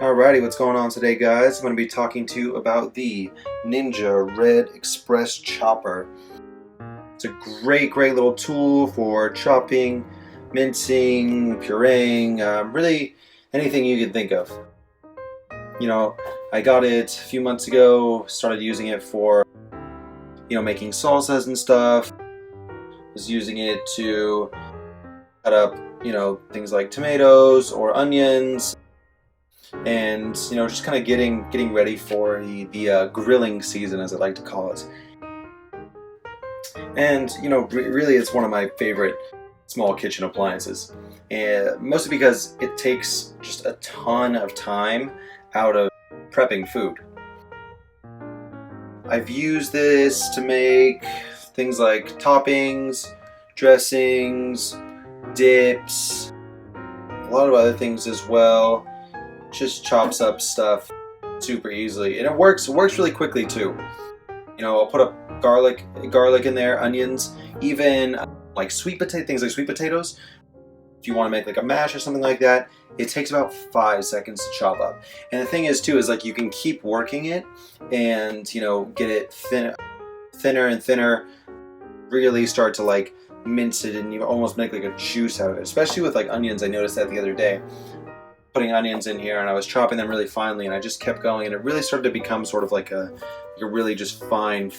Alrighty, what's going on today, guys? I'm going to be talking to you about the Ninja Red Express Chopper. It's a great little tool for chopping, mincing, pureeing, really anything you can think of. You know, I got it a few months ago, started using it for, making salsas and stuff. Was using it to cut up, things like tomatoes or onions. And just kind of getting ready for the grilling season, as I like to call it. And really, it's one of my favorite small kitchen appliances, and mostly because it takes just a ton of time out of prepping food. I've used this to make things like toppings, dressings, dips, a lot of other things as well. Just chops up stuff super easily, and it works really quickly too. I'll put up garlic in there, onions, even like things like sweet potatoes. If you want to make like a mash or something like that, it takes about 5 seconds to chop up. And the thing is too, is like you can keep working it and get it thinner and thinner, really start to like mince it, and you almost make like a juice out of it. Especially with like onions, I noticed that the other day. Putting onions in here, and I was chopping them really finely, and I just kept going, and it really started to become sort of like a really just fine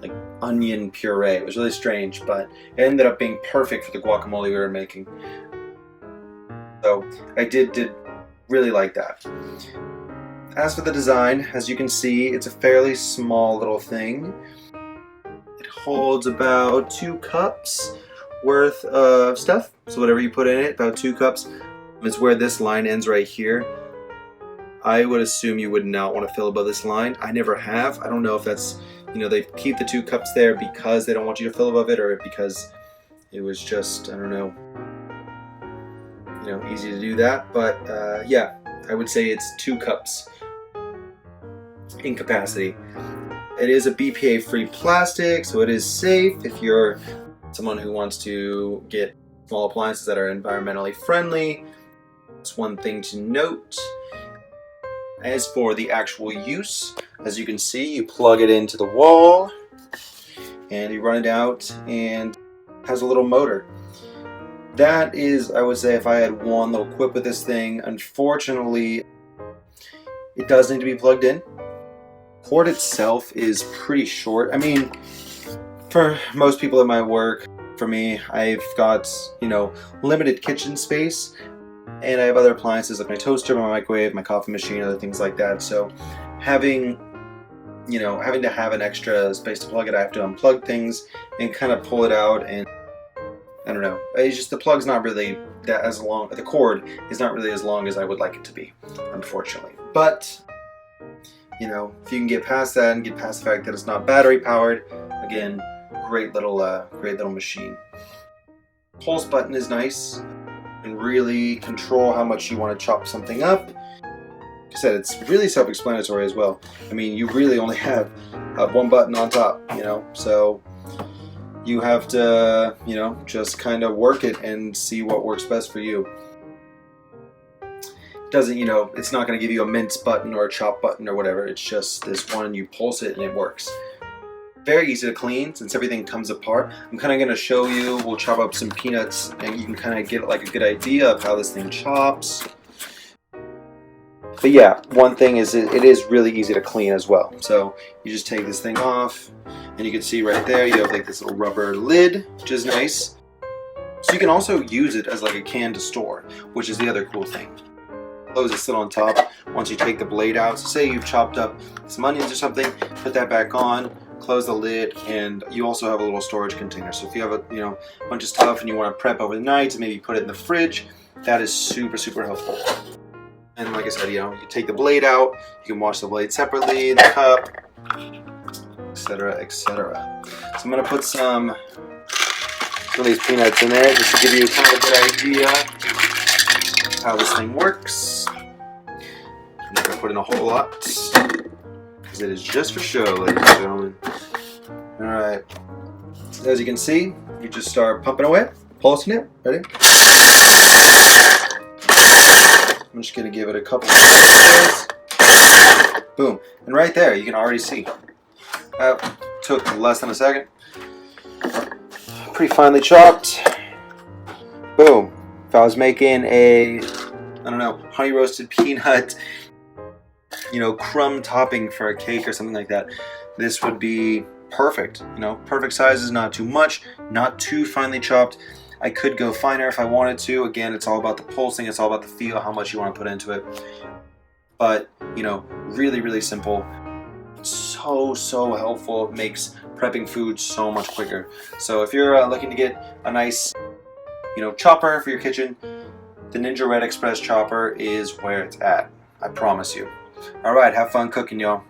like onion puree. It was really strange, but it ended up being perfect for the guacamole we were making. So I did really like that. As for the design, as you can see, it's a fairly small little thing. It holds about 2 cups worth of stuff, so whatever you put in it, about 2 cups. It's where this line ends right here. I would assume you would not want to fill above this line. I never have. I don't know if that's, they keep the 2 cups there because they don't want you to fill above it, or because it was just, I don't know, easy to do that. But yeah, I would say it's 2 cups in capacity. It is a BPA-free plastic, so it is safe if you're someone who wants to get small appliances that are environmentally friendly. That's one thing to note. As for the actual use, as you can see, you plug it into the wall and you run it out, and it has a little motor. That is, I would say, if I had one little quip with this thing. Unfortunately, it does need to be plugged in. The cord itself is pretty short. I mean, for most people at my work, for me, I've got, limited kitchen space, and I have other appliances like my toaster, my microwave, my coffee machine, other things like that. So having to have an extra space to plug it, I have to unplug things and kind of pull it out, and I don't know. It's just the plug's not really that as long. The cord is not really as long as I would like it to be, unfortunately. But if you can get past that and get past the fact that it's not battery powered, again, great little machine. Pulse button is nice, and really control how much you want to chop something up. Like I said, it's really self-explanatory as well. I mean, you really only have one button on top, so you have to, just kind of work it and see what works best for you. It doesn't, it's not going to give you a mince button or a chop button or whatever. It's just this one, you pulse it and it works. Very easy to clean since everything comes apart. I'm kind of going to show you. We'll chop up some peanuts and you can kind of get like a good idea of how this thing chops. But yeah, one thing is it is really easy to clean as well. So you just take this thing off, and you can see right there you have like this little rubber lid, which is nice. So you can also use it as like a can to store, which is the other cool thing. Clothes is still on top once you take the blade out. So say you've chopped up some onions or something, put that back on, close the lid, and you also have a little storage container. So if you have a bunch of stuff and you want to prep over the night and maybe put it in the fridge, that is super helpful. And like I said, you take the blade out, you can wash the blade separately in the cup, etc., etc. So I'm going to put some of these peanuts in there just to give you kind of a good idea of how this thing works. I'm not going to put in a whole lot, because it is just for show, ladies and gentlemen. Alright, as you can see, you just start pumping away, pulsing it. Ready? I'm just gonna give it a couple of minutes. Boom. And right there, you can already see. Took less than a second. Pretty finely chopped. Boom. If I was making a, I don't know, honey roasted peanut, crumb topping for a cake or something like that, this would be perfect. Perfect sizes, not too much, not too finely chopped. I could go finer if I wanted to. Again, it's all about the pulsing, it's all about the feel, how much you want to put into it. But, really, really simple. So helpful. It makes prepping food so much quicker. So if you're looking to get a nice, chopper for your kitchen, the Ninja Red Express chopper is where it's at. I promise you. All right, have fun cooking, y'all.